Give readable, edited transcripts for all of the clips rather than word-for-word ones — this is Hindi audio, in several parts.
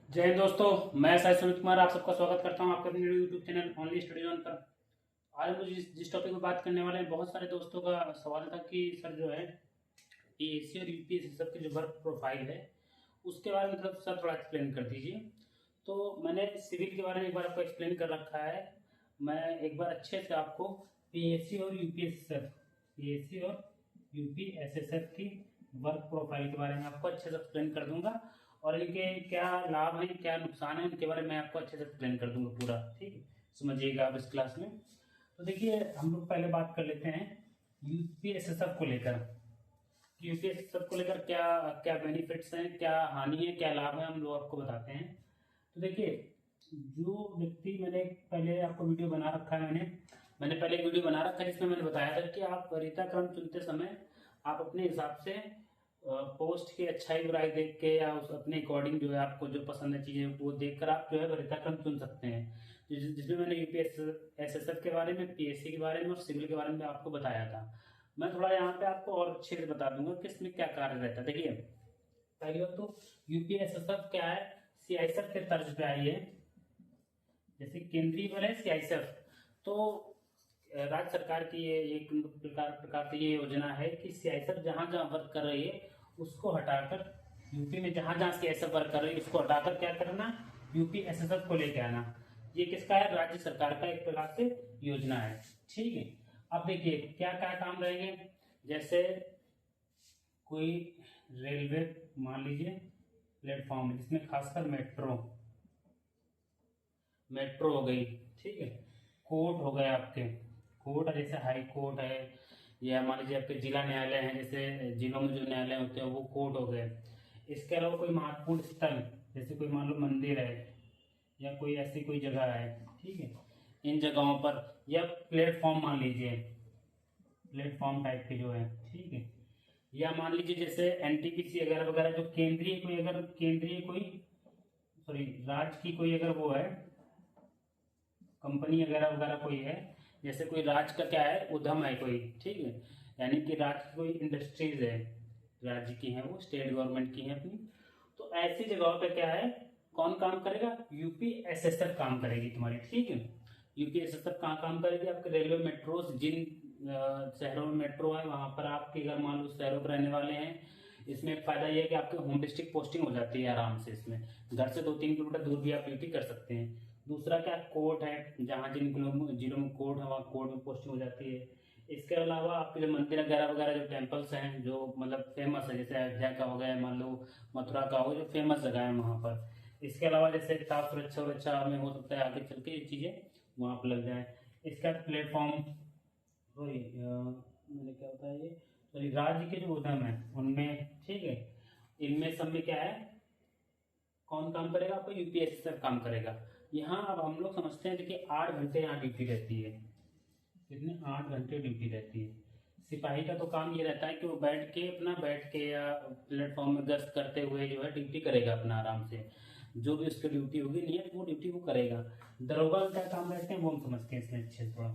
जय हिंद दोस्तों, मैं साई सुमित कुमार आप सबका स्वागत करता हूं आपके अपने YouTube channel only study zone पर। आज मुझे जिस टॉपिक पर बात करने वाले हैं, बहुत सारे दोस्तों का सवाल था कि सर जो है एएससी और यूपीएससी सबकी जो वर्क प्रोफाइल है उसके बारे में सर थोड़ा एक्सप्लेन कर दीजिए। तो मैंने सिविल के बारे में एक बार आपको एक्सप्लेन कर रखा है। मैं एक बार अच्छे से आपको पीएससी और यूपीएसएसएफ की वर्क प्रोफाइल के बारे में आपको अच्छे से एक्सप्लेन कर दूंगा और इनके क्या लाभ हैं क्या नुकसान है उनके बारे में आपको अच्छे से एक्सप्लेन कर दूंगा पूरा। ठीक है, समझिएगा आप इस क्लास में। तो देखिए, हम लोग पहले बात कर लेते हैं यूपीएसएसएफ को लेकर। यूपीएसएसएफ को लेकर क्या क्या बेनिफिट्स हैं, क्या हानि है, क्या लाभ है, हम लोग आपको बताते हैं। तो देखिए, जो व्यक्ति मैंने पहले आपको वीडियो बना रखा है, मैंने पहले एक वीडियो बना रखा है जिसमें मैंने बताया था कि आप वरीयता क्रम चुनते समय आप अपने हिसाब से पोस्ट की अच्छाई बुराई देख के या उस अपने अकॉर्डिंग जो है आपको जो पसंद है चीज़ें वो देखकर आप जो है वरीयता क्रम चुन सकते हैं। जिसमें मैंने यूपीएसएसएफ के बारे में, पीएससी के बारे में और सिविल के बारे में आपको बताया था। मैं थोड़ा यहाँ पे आपको और अच्छे से बता दूंगा कि इसमें क्या कार्य रहता है। देखिए, पहली बात तो यूपीएसएसएफ क्या है, सीआईएसएफ के तर्ज पे आई है। जैसे केंद्रीय बल है सीआईएसएफ, तो राज्य सरकार की ये एक प्रकार से ये योजना है कि सीआईएसएफ जहां जहां वर्क कर रही है उसको हटाकर, यूपी में जहां जहां सीआईएसएफ वर्क कर रही है उसको हटाकर क्या करना, यूपीएसएसएफ को लेके आना। ये किसका है, राज्य सरकार का एक प्रकार से योजना है। ठीक है, अब देखिए क्या क्या काम रहेंगे। जैसे कोई रेलवे मान लीजिए प्लेटफॉर्म है जिसमें खासकर मेट्रो मेट्रो हो गई। ठीक है, कोर्ट हो गए आपके, कोर्ट जैसे हाई कोर्ट है, या मान लीजिए आपके जिला न्यायालय हैं, जैसे जिलों में जो न्यायालय होते हैं वो कोर्ट हो गए। इसके अलावा कोई महत्वपूर्ण स्थल, जैसे कोई मान लो मंदिर है या कोई ऐसी कोई जगह है, ठीक है, इन जगहों पर, या प्लेटफॉर्म मान लीजिए, प्लेटफॉर्म टाइप के जो है, ठीक है, या मान लीजिए जैसे एनटीपीसी वगैरह वगैरह जो केंद्रीय कोई सॉरी राज्य की कोई अगर वो है कंपनी वगैरह वगैरह कोई है, जैसे कोई राज्य का क्या है उद्यम है कोई, ठीक है, यानी कि राज्य की कोई इंडस्ट्रीज है, राज्य की है, वो स्टेट गवर्नमेंट की है अपनी। तो ऐसी जगहों पे क्या है, कौन काम करेगा, यूपीएसएसएफ काम करेगी तुम्हारी। ठीक है, यूपीएसएसएफ कहाँ काम करेगी, आपके रेलवे मेट्रोस, जिन शहरों में मेट्रो है वहां पर आपके अगर मान लो शहरों पर रहने वाले हैं, इसमें एक फायदा ये है कि आपके होम डिस्ट्रिक्ट पोस्टिंग हो जाती है आराम से। इसमें घर से 2-3 किलोमीटर दूर भी आप ड्यूटी कर सकते हैं। दूसरा क्या, कोर्ट है, जहाँ जिलों में कोर्ट है वहाँ कोर्ट में पोस्टिंग हो जाती है। इसके अलावा आपके जो मंदिर वगैरह वगैरह जो टेम्पल्स हैं जो मतलब फेमस है, जैसे अयोध्या का हो गया, मान लो मथुरा का हो, जो फेमस जगह है वहाँ पर। इसके अलावा जैसे स्टाफ सुरक्षा सुरक्षा में हो सकता है आगे चल के ये चीज़ें वहाँ पर लग जाए। इसका प्लेटफॉर्म वही मैंने क्या होता है ये, सॉरी राज्य के जो उद्यम है उनमें, ठीक है, इनमें सब में क्या है, कौन काम करेगा, आपको यूपीएससी काम करेगा। यहाँ अब हम लोग समझते हैं, देखिए 8 घंटे यहाँ ड्यूटी रहती है, कितने 8 घंटे ड्यूटी रहती है। सिपाही का तो काम ये रहता है कि वो बैठ के या प्लेटफॉर्म में गश्त करते हुए जो है ड्यूटी करेगा अपना आराम से, जो भी उसकी ड्यूटी होगी नियत वो ड्यूटी वो करेगा। दरोगा का क्या काम रहते हैं वो हम समझते हैं इसमें अच्छे से थोड़ा।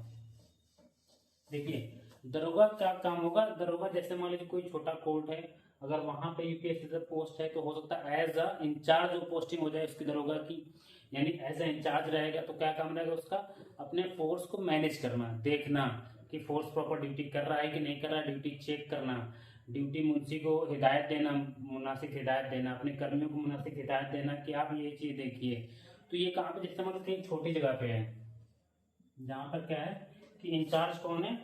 देखिए दरोगा क्या काम होगा, दरोगा जैसे मान लीजिए कोई छोटा कोर्ट है, अगर वहां पे यूपीएससी से पोस्ट है तो हो सकता है एज अ इंचार्ज जो पोस्टिंग हो जाए उसकी दरोगा की, यानी एज अ इंचार्ज रहेगा। तो क्या काम रहेगा उसका, अपने फोर्स को मैनेज करना, देखना कि फोर्स प्रॉपर ड्यूटी कर रहा है कि नहीं कर रहा है, ड्यूटी चेक करना, ड्यूटी मुंशी को हिदायत देना, मुनासिब हिदायत देना, अपने कर्मियों को मुनासिब हिदायत देना कि आप ये चीज देखिए। तो ये कहाँ पे, जैसे मतलब कहीं छोटी जगह पे है जहाँ पर क्या है कि इंचार्ज कौन है,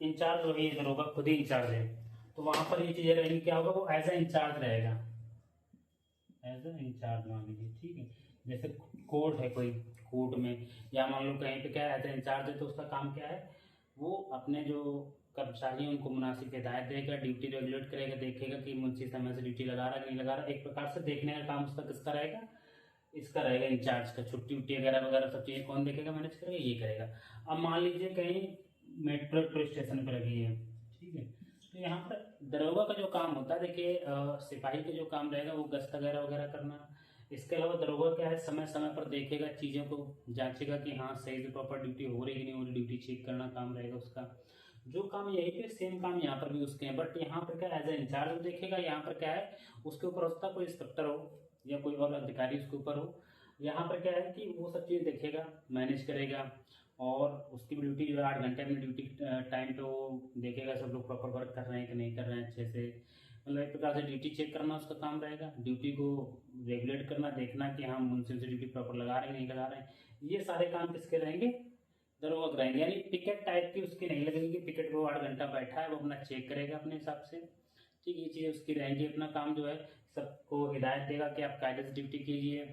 इंचार्ज वही दरोगा खुद ही इंचार्ज है। तो वहां पर ये चीजें रहेंगी, क्या होगा, वो एज ए इंचार्ज रहेगा, एज ए इंचार्ज मान लीजिए। ठीक है, जैसे कोर्ट है कोई, कोर्ट में या मान लो कहीं पे क्या है एज ए इंचार्ज है, तो उसका काम क्या है, वो अपने जो कर्मचारी हैं उनको मुनासिब हिदायत देगा, ड्यूटी रेगुलेट करेगा, देखेगा कि मुंशी समय से ड्यूटी लगा रहा है नहीं लगा रहा। एक प्रकार से देखने का काम उसका किसका रहेगा, इसका रहेगा इंचार्ज का। छुट्टी उट्टी वगैरह वगैरह सब चीज़ें कौन देखेगा, मैनेज करेगा, ये करेगा। अब मान लीजिए कहीं मेट्रो स्टेशन पर लगी है, ठीक है, तो यहाँ पर दरोगा का जो काम होता है, देखिए सिपाही का जो काम रहेगा वो गश्त वगैरह वगैरह करना। इसके अलावा दरोगा क्या है, समय समय पर देखेगा, चीज़ों को जांचेगा कि हाँ सही से प्रॉपर ड्यूटी हो रही कि नहीं हो रही, ड्यूटी चेक करना काम रहेगा उसका। जो काम यहीं पे सेम काम यहाँ पर भी उसके हैं, बट यहाँ पर क्या एज ए इंचार्ज देखेगा, यहाँ पर क्या है उसके ऊपर होता कोई इंस्पेक्टर हो, या कोई और अधिकारी उसके ऊपर हो। यहाँ पर क्या है कि वो सब चीज़ देखेगा, मैनेज करेगा, और उसकी ड्यूटी जो है 8 घंटे में ड्यूटी टाइम पे वो देखेगा सब लोग प्रॉपर वर्क कर रहे हैं कि नहीं कर रहे हैं अच्छे से। मतलब एक प्रकार से ड्यूटी चेक करना उसका काम रहेगा, ड्यूटी को रेगुलेट करना, देखना कि हाँ मुंसिफ से ड्यूटी प्रॉपर लगा रहे हैं नहीं लगा रहे हैं। ये सारे काम किसके रहेंगे, दरोगा के रहेंगे। यानी पिकेट टाइप की उसकी नहीं लगेगी, पिकेट वो 8 घंटा बैठा है वो अपना चेक करेगा अपने हिसाब से, ठीक। ये चीज़ें उसकी रहेंगी। अपना काम जो है सबको हिदायत देगा कि आप कायदे से ड्यूटी कीजिए,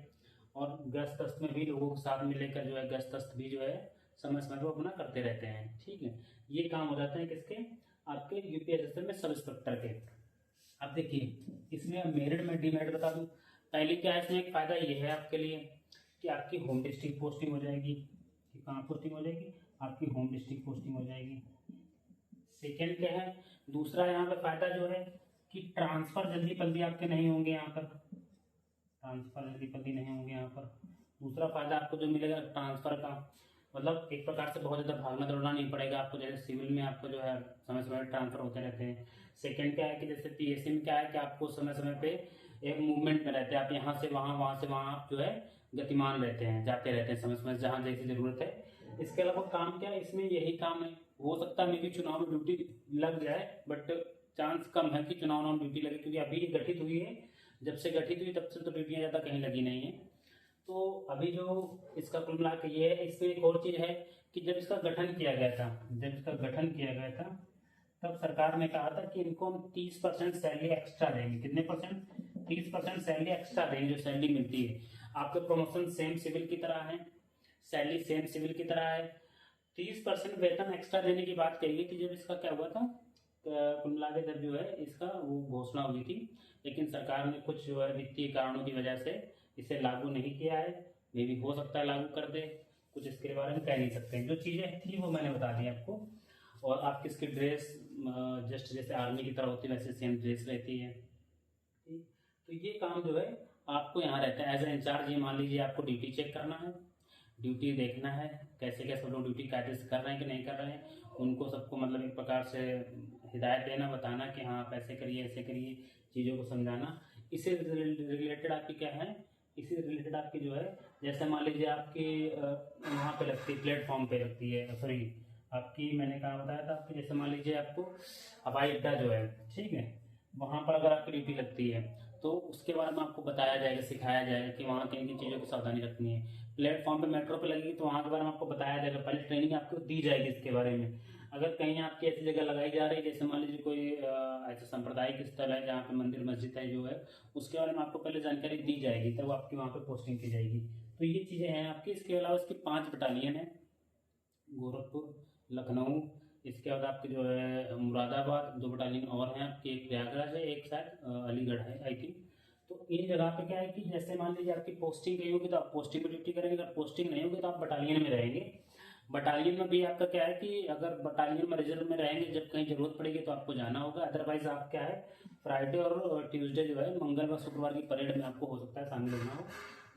और गश्त तस्त में भी लोगों के साथ में लेकर जो है गश्त तस्त भी जो है समय समय पर अपना करते रहते हैं, ठीक है। ये काम हो जाते हैं किसके, आपके यूपीएससी में सब इंस्पेक्टर के। अब देखिए इसमें अब मेरिट में डीमेरिट बता दूं। पहले क्या है, इसमें एक फ़ायदा ये है आपके लिए कि आपकी होम डिस्ट्रिक्ट पोस्टिंग हो जाएगी, कि कहाँ पोस्टिंग हो जाएगी, आपकी होम डिस्ट्रिक्ट पोस्टिंग हो जाएगी। सेकेंड क्या है, दूसरा यहाँ पर फ़ायदा जो है कि ट्रांसफ़र जल्दी जल्दी आपके नहीं होंगे यहाँ पर, ट्रांसफ़र जल्दी जल्दी नहीं होंगे यहाँ पर। दूसरा फ़ायदा आपको जो मिलेगा ट्रांसफ़र का, मतलब एक प्रकार से बहुत ज़्यादा भागना दौड़ना नहीं पड़ेगा आपको, जैसे सिविल में आपको जो है समय समय पर ट्रांसफ़र होते रहते हैं। सेकंड क्या है कि जैसे पीएससी में क्या है कि आपको समय समय पे एक मूवमेंट में रहते हैं, आप यहाँ से वहाँ, वहाँ से वहाँ आप जो है गतिमान रहते हैं, जाते रहते हैं समय समय जहाँ जैसी ज़रूरत है। इसके अलावा काम क्या है, इसमें यही काम है। हो सकता है मे भी चुनाव में ड्यूटी लग जाए, बट चांस कम है कि चुनाव में ड्यूटी लगे, क्योंकि अभी ये गठित हुई है, जब से गठित हुई तब से तो ड्यूटियाँ ज़्यादा कहीं लगी नहीं है। तो अभी जो इसका कुल मिला के ये है, इसमें एक और चीज़ है कि जब इसका गठन किया गया था, तब सरकार ने कहा था कि इनको हम 30% सैलरी एक्स्ट्रा देंगे। कितने परसेंट, 30% सैलरी एक्स्ट्रा देंगे। जो सैलरी मिलती है आपके, प्रमोशन सेम सिविल की तरह है, सैलरी सेम सिविल की तरह है, 30% वेतन एक्स्ट्रा देने की बात कही गई थी। जब इसका क्या हुआ था, कुल मिला के जब जो है इसका वो घोषणा हुई थी, लेकिन सरकार ने कुछ जो है वित्तीय कारणों की वजह से इसे लागू नहीं किया है। मे भी हो सकता है लागू कर दे, कुछ इसके बारे में कह नहीं सकते। जो चीज़ें थी वो मैंने बता दी आपको। और आपकी इसकी ड्रेस जस्ट जैसे आर्मी की तरह होती है वैसे सेम ड्रेस रहती है, ठीक। तो ये काम जो है आपको यहाँ रहता है एज ए इंचार्ज। ये मान लीजिए आपको ड्यूटी चेक करना है, ड्यूटी देखना है कैसे कैसे लोग ड्यूटी कायदे से कर रहे हैं कि नहीं कर रहे हैं, उनको सबको मतलब एक प्रकार से हिदायत देना, बताना कि हाँ आप ऐसे करिए ऐसे करिए, चीज़ों को समझाना। इससे रिलेटेड आपकी क्या है, इसी रिलेटेड आपकी जो है, जैसे मान लीजिए आपकी वहाँ पे लगती है, प्लेटफॉर्म पे लगती है, सॉरी आपकी मैंने कहा बताया था आपकी, जैसे मान लीजिए आपको हवाई अड्डा जो है, ठीक है, वहाँ पर अगर आपकी ड्यूटी लगती है तो उसके बारे में आपको बताया जाएगा, सिखाया जाएगा कि वहाँ किन किन चीज़ों की सावधानी रखनी है। प्लेटफॉर्म पे मेट्रो पे लगेगी तो वहाँ के बारे में आपको बताया जाएगा, पहले ट्रेनिंग आपको दी जाएगी इसके बारे में। अगर कहीं आपकी ऐसी जगह लगाई जा रही है, जैसे मान लीजिए कोई ऐसा सांप्रदायिक स्थल है जहाँ पे मंदिर मस्जिद है जो है, उसके बारे में आपको पहले जानकारी दी जाएगी, तब आपकी वहाँ पे पोस्टिंग की जाएगी। तो ये चीज़ें हैं आपकी। इसके अलावा इसकी 5 बटालियन है, गोरखपुर, लखनऊ, इसके बाद आपके जो है मुरादाबाद, 2 बटालियन और हैं आपकी, एक प्रयागराज है, एक शायद अलीगढ़ है आई थिंक। तो इन जगह पे क्या है कि जैसे मान लीजिए आपकी पोस्टिंग कहीं होगी तो आप पोस्टिंग में ड्यूटी करेंगे, अगर पोस्टिंग नहीं होगी तो आप बटालियन में रहेंगे। बटालियन में भी आपका क्या है कि अगर बटालियन में रिजर्व में रहेंगे, जब कहीं जरूरत पड़ेगी तो आपको जाना होगा, अदरवाइज आप क्या है फ्राइडे और ट्यूसडे जो है, मंगल व शुक्रवार की परेड में आपको हो सकता है शामिल होना हो।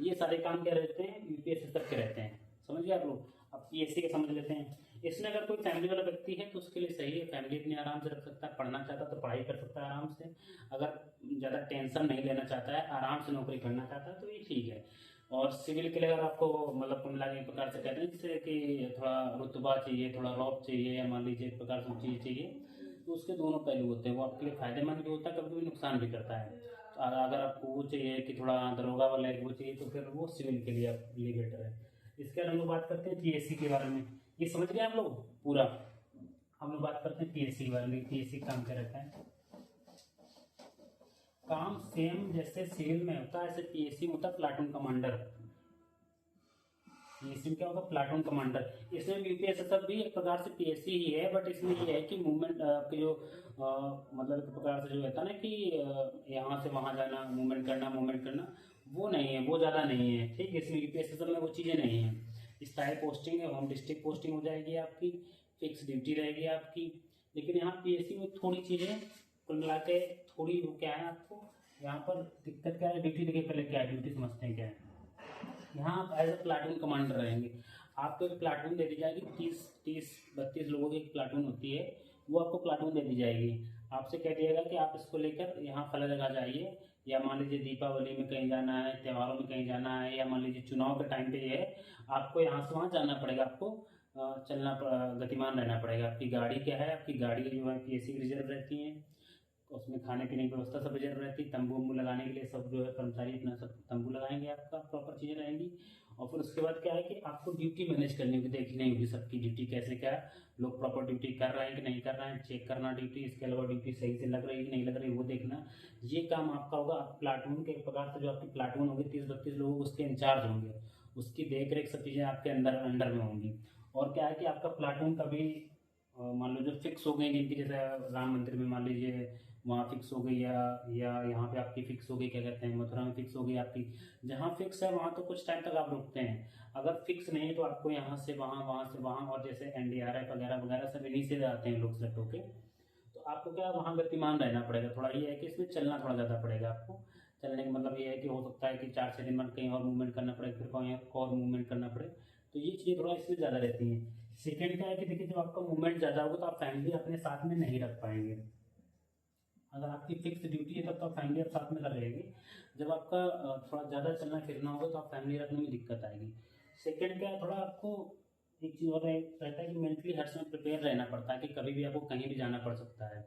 ये सारे काम क्या रहते हैं, यूपीएससी तक के रहते हैं, समझिए आप लोग। अब पीएससी के समझ लेते हैं। इसमें अगर कोई फैमिली वाला व्यक्ति है तो उसके लिए सही है, फैमिली अपनी आराम से रख सकता है, पढ़ना चाहता है तो पढ़ाई कर सकता है आराम से, अगर ज़्यादा टेंशन नहीं लेना चाहता है, आराम से नौकरी करना चाहता है तो ये ठीक है। और सिविल के लिए अगर आपको मतलब कुल मिला के एक प्रकार से कहते हैं जैसे कि थोड़ा रुतबा चाहिए, थोड़ा रौब चाहिए, या मान लीजिए एक प्रकार से चीज़ चाहिए, तो उसके दोनों पहलू होते हैं। वो आपके लिए फायदेमंद भी होता है, कभी कभी नुकसान भी करता है। तो अगर आपको वो चाहिए कि थोड़ा दरोगा वाला वो चाहिए तो फिर वो सिविल के लिए आप लिए बेटर है। इसके बाद हम लोग बात करते हैं पीएससी के बारे में। ये समझ गए आप लोग पूरा। हम लोग बात करते हैं पीएससी के बारे में। पीएससी काम क्या रहता है, काम सेम जैसे सिविल में होता है ऐसे पीएससी में होता है प्लाटून कमांडर। पीएससी में क्या होगा, प्लाटून कमांडर। इसमें यूपीएससी भी एक प्रकार से पीएससी ही है, बट इसमें ये है कि मूवमेंट के जो मतलब एक प्रकार से जो रहता है ना कि यहाँ से वहाँ जाना, मूवमेंट करना वो नहीं है, वो ज़्यादा नहीं है, ठीक। इसमें यूपीएससी में वो चीज़ें नहीं है। स्थायी पोस्टिंग है, होम डिस्ट्रिक्ट पोस्टिंग हो जाएगी आपकी, फिक्स ड्यूटी रहेगी आपकी। लेकिन यहाँ पीएससी में थोड़ी चीज़ें कुल मिला के थोड़ी वो क्या है, आपको यहाँ पर दिक्कत क्या है, ड्यूटी देखिए पहले क्या है, ड्यूटी समझते हैं क्या है। यहाँ आप एज ए प्लाटून कमांडर रहेंगे, आपको एक प्लाटून दे दी जाएगी, 30-32 लोगों की एक प्लाटून होती है, वो आपको प्लाटून दे दी जाएगी। आपसे कह दिएगा कि आप इसको लेकर यहाँ फला जगह जाइए, या मान लीजिए दीपावली में कहीं जाना है, त्योहारों में कहीं जाना है, या मान लीजिए चुनाव के टाइम पे ये है आपको यहाँ से वहाँ जाना पड़ेगा, आपको गतिमान रहना पड़ेगा। आपकी गाड़ी क्या है, आपकी गाड़ी जो है पीएससी की रिजर्व रहती है, उसमें खाने पीने की व्यवस्था सब रिजर्व रहती है, तंबू वम्बू लगाने के लिए सब जो है कर्मचारी अपना सब तंबू लगाएंगे, आपका प्रॉपर चीज़ें रहेंगी। और फिर उसके बाद क्या है कि आपको ड्यूटी मैनेज करनी होगी, देखनी होगी सबकी ड्यूटी कैसे क्या लोग प्रॉपर ड्यूटी कर रहे हैं कि नहीं कर रहे हैं, चेक करना ड्यूटी। इसके अलावा ड्यूटी सही से लग रही है कि नहीं लग रही वो देखना, ये काम आपका होगा। आप प्लाटून के प्रकार से जो आपकी प्लाटून होगी 30-32 लोग उसके इंचार्ज होंगे, उसकी देख रेख सब चीज़ें आपके अंडर में होंगी। और क्या है कि आपका प्लाटून कभी मान लो जो फिक्स हो गई जिनकी, जैसे राम मंदिर में मान लीजिए वहाँ फिक्स हो गई, या यहाँ पे आपकी फिक्स हो गई, क्या कहते हैं मथुरा में फिक्स हो गई आपकी, जहाँ फिक्स है वहाँ तो कुछ टाइम तक आप रुकते हैं। अगर फिक्स नहीं है तो आपको यहाँ से वहाँ, वहाँ से वहाँ, और जैसे एनडीआरएफ वगैरह वगैरह सब इन्हीं से आते हैं लोग सेट होके, तो आपको क्या वहाँ गतिमान रहना पड़ेगा। थोड़ा ये है कि इसमें चलना थोड़ा ज़्यादा पड़ेगा आपको। चलने का मतलब ये है कि हो सकता है कि 4-6 दिन बाद कहीं और मूवमेंट करना पड़े, फिर कहीं और मूवमेंट करना पड़े, तो ये चीज़ें थोड़ा इसमें ज़्यादा रहती हैं। सेकेंड क्या है कि देखिए जब आपका मूवमेंट ज़्यादा होगा तो आप फैमिली अपने साथ में नहीं रख पाएंगे। अगर आपकी फिक्स ड्यूटी है तब तो आप फैमिली आप साथ में रहेंगे, जब आपका थोड़ा ज़्यादा चलना फिरना होगा तो आप फैमिली रखने में दिक्कत आएगी। सेकेंड क्या है, थोड़ा आपको एक चीज़ और रहता है कि मेंटली हर समय प्रिपेयर रहना पड़ता है कि कभी भी आपको कहीं भी जाना पड़ सकता है,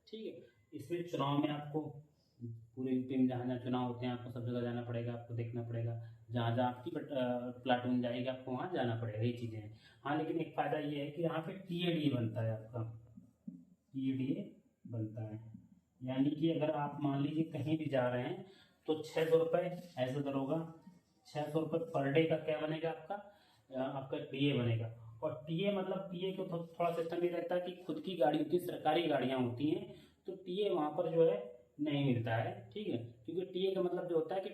ठीक है। इसमें चुनाव में आपको पूरे यूपी में जहाँ जहाँ चुनाव होते हैं आपको सब जगह जाना पड़ेगा, आपको देखना पड़ेगा, जहाँ जहाँ आपकी प्लाटून जाएगी आपको वहाँ जाना पड़ेगा, ये चीज़ें हैं। हाँ लेकिन एक फ़ायदा ये है कि यहाँ पे टीएडीए बनता है, आपका टीएडीए बनता है, यानी कि अगर आप मान लीजिए कहीं भी जा रहे हैं तो 600 रुपये एज अ दरोगा, 600 रुपये पर डे का क्या बनेगा आपका टीए बनेगा। और टीए मतलब टीए को थोड़ा सिस्टम ये रहता है कि खुद की गाड़ी होती है, सरकारी गाड़ियाँ होती हैं, तो टीए वहाँ पर जो है नहीं मिलता है, ठीक है। क्योंकि टीए का मतलब जो होता है कि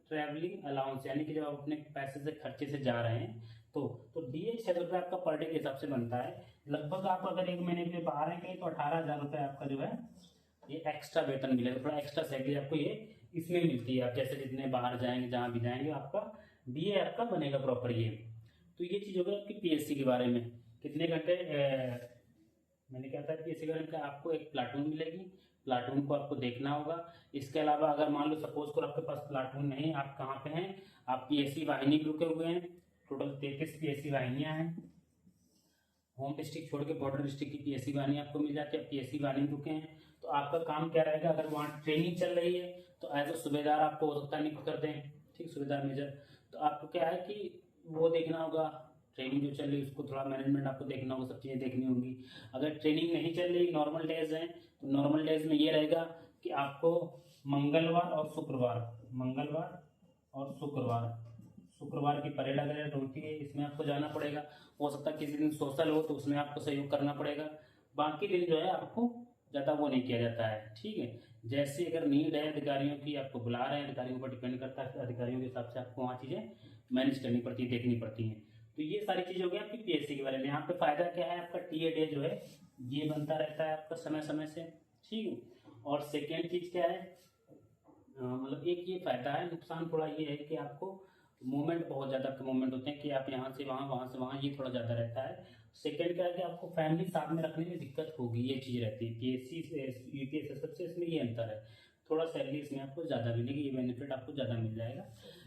ट्रैवलिंग अलाउंस, यानी कि जब आप अपने पैसे से खर्चे से जा रहे हैं तो डीए 600 रुपये आपका पर डे के हिसाब से बनता है। लगभग आप अगर 1 महीने के लिए बाहर हैं कहीं तो 18,000 रुपये आपका जो है ये एक्स्ट्रा वेतन मिलेगा, थोड़ा एक्स्ट्रा सैलरी आपको ये इसमें मिलती है। आप जैसे जितने बाहर जाएंगे जहाँ भी जाएंगे आपका डीए आपका बनेगा प्रॉपर ये। तो ये चीज़ होगी आपकी पीएससी के बारे में। कितने घंटे मैंने कहा था पीएससी के बारे में, आपको एक प्लाटून मिलेगी, प्लाटून को आपको देखना होगा। इसके अलावा अगर मान लो सपोज करो आपके पास प्लाटून नहीं, आप कहाँ पे हैं, आप पीएससी वाहिनी में रुके हुए हैं, टोटल 33 पीएससी वाहिनियाँ हैं। होम डिस्ट्रिक्ट छोड़ के बॉर्डर डिस्ट्रिक्ट की पीएससी वाहिनी आपको मिल जाती है, पीएससी वाहिनी रुके हैं तो आपका काम क्या रहेगा, अगर वहाँ ट्रेनिंग चल रही है तो एज अ सूबेदार आपको हो सकता है नियुक्त कर दें, ठीक, सूबेदार मेजर। तो आपको क्या है कि वो देखना होगा, ट्रेनिंग जो चल रही है उसको थोड़ा मैनेजमेंट आपको देखना होगा, सब चीज़ें देखनी होंगी। अगर ट्रेनिंग नहीं चल रही, नॉर्मल डेज हैं, तो नॉर्मल डेज में ये रहेगा कि आपको मंगलवार और शुक्रवार की परेड अगर होती है इसमें आपको जाना पड़ेगा। हो सकता है किसी दिन सोशल हो तो उसमें आपको सहयोग करना पड़ेगा। बाकी दिन जो है आपको ज़्यादा वो नहीं किया जाता है, ठीक है। जैसे अगर नीड है अधिकारियों की, आपको बुला रहे हैं, अधिकारियों पर डिपेंड करता है, अधिकारियों के हिसाब से आपको वहाँ चीज़ें मैनेज करनी पड़ती है, देखनी पड़ती हैं। तो ये सारी चीज़ें हो गई आपकी पीएससी के बारे में। यहाँ पे फ़ायदा क्या है, आपका टीएडीए जो है ये बनता रहता है आपका समय समय से, ठीक है। और सेकेंड चीज़ क्या है, मतलब एक ये फ़ायदा है, नुकसान थोड़ा ये है कि आपको मूवमेंट बहुत ज़्यादा आपके मूवमेंट होते हैं कि आप यहाँ से वहाँ, वहाँ से वहाँ, ये थोड़ा ज़्यादा रहता है। सेकेंड क्या है कि आपको फैमिली साथ में रखने में दिक्कत होगी, ये चीज़ रहती है पीएससी से यूपीएससी सबसे, इसमें ये अंतर है। थोड़ा सैलरी इसमें आपको ज़्यादा मिलेगी, ये बेनिफिट आपको ज़्यादा मिल जाएगा।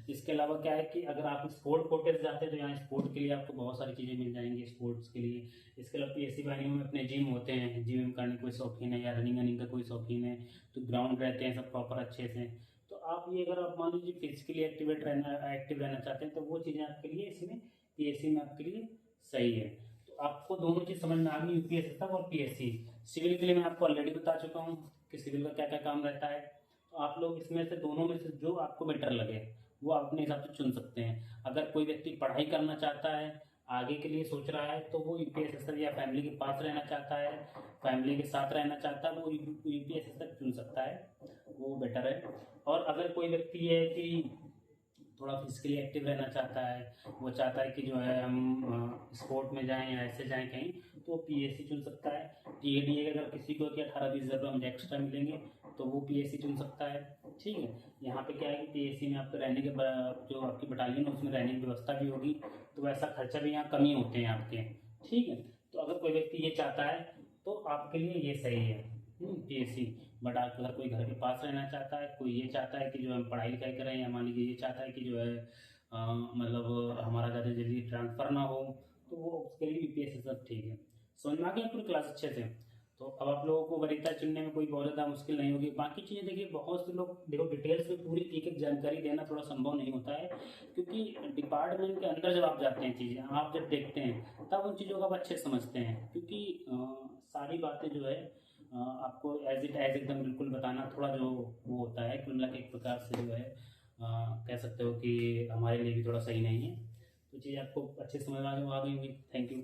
इसके अलावा क्या है कि अगर आप स्पोर्ट कोटे से जाते हैं तो यहाँ स्पोर्ट के लिए आपको बहुत सारी चीज़ें मिल जाएंगी स्पोर्ट्स के लिए। इसके अलावा पीएससी वाहिनी में अपने जिम होते हैं, जिम करने कोई शौकीन है या रनिंग वनिंग का कोई शौकीन है तो ग्राउंड रहते हैं सब प्रॉपर अच्छे से। तो आप ये अगर आप मान लीजिए फिजिकली एक्टिव रहना चाहते हैं तो वो चीज़ें आपके लिए इसमें पीएससी में आपके लिए सही है। तो आपको दोनों चीज़ समझ में आ गई, यूपीएससी तक और पीएससी। सिविल के लिए मैं आपको ऑलरेडी बता चुका हूँ कि सिविल का क्या क्या काम रहता है। तो आप लोग इसमें से दोनों में से जो आपको बेटर लगे वो अपने हिसाब से चुन सकते हैं। अगर कोई व्यक्ति पढ़ाई करना चाहता है, आगे के लिए सोच रहा है, तो वो यूपीएससी या फैमिली के पास रहना चाहता है, फैमिली के साथ रहना चाहता है, वो यूपीएससी तक चुन सकता है, वो बेटर है। और अगर कोई व्यक्ति है कि थोड़ा फिजिकली एक्टिव रहना चाहता है, वो चाहता है कि जो है हम स्पोर्ट में जाएं या ऐसे जाएं कहीं, तो वो पीएससी चुन सकता है। टीएडीए अगर किसी को कि 18-20 हज़ार रुपये मुझे एक्स्ट्रा मिलेंगे तो वो पीएससी चुन सकता है, ठीक है। यहाँ पे क्या है कि पीएससी में आपको रहने के जो आपकी बटालियन है उसमें रहने की व्यवस्था भी होगी, तो वैसा खर्चा भी यहाँ कम ही होते हैं आपके, ठीक है। तो अगर कोई व्यक्ति ये चाहता है तो आपके लिए ये सही है पीएससी। बट अगर कोई घर के पास रहना चाहता है, कोई ये चाहता है कि जो हम पढ़ाई लिखाई करें, या मान लीजिए ये चाहता है कि जो है मतलब हमारा ज़्यादा जल्दी ट्रांसफ़र ना हो, तो वो उसके लिए यूपीएससी सब ठीक है। समझ में आ गया पूरी क्लास अच्छे से? तो अब आप लोगों को वरीयता चुनने में कोई बहुत ज़्यादा मुश्किल नहीं होगी। बाकी चीज़ें देखिए, बहुत से लोग देखो डिटेल्स में पूरी एक एक जानकारी देना थोड़ा संभव नहीं होता है, क्योंकि डिपार्टमेंट के अंदर जब आप जाते हैं, चीज़ें आप जब देखते हैं तब उन चीज़ों को आप अच्छे से समझते हैं, क्योंकि सारी बातें जो है आपको एज इट एज एकदम बिल्कुल बताना थोड़ा जो वो होता है, कुल मिला के एक प्रकार से जो है कह सकते हो कि हमारे लिए भी थोड़ा सही नहीं है। तो चीज़ आपको अच्छे से समझ में आ गई होंगी। Thank you.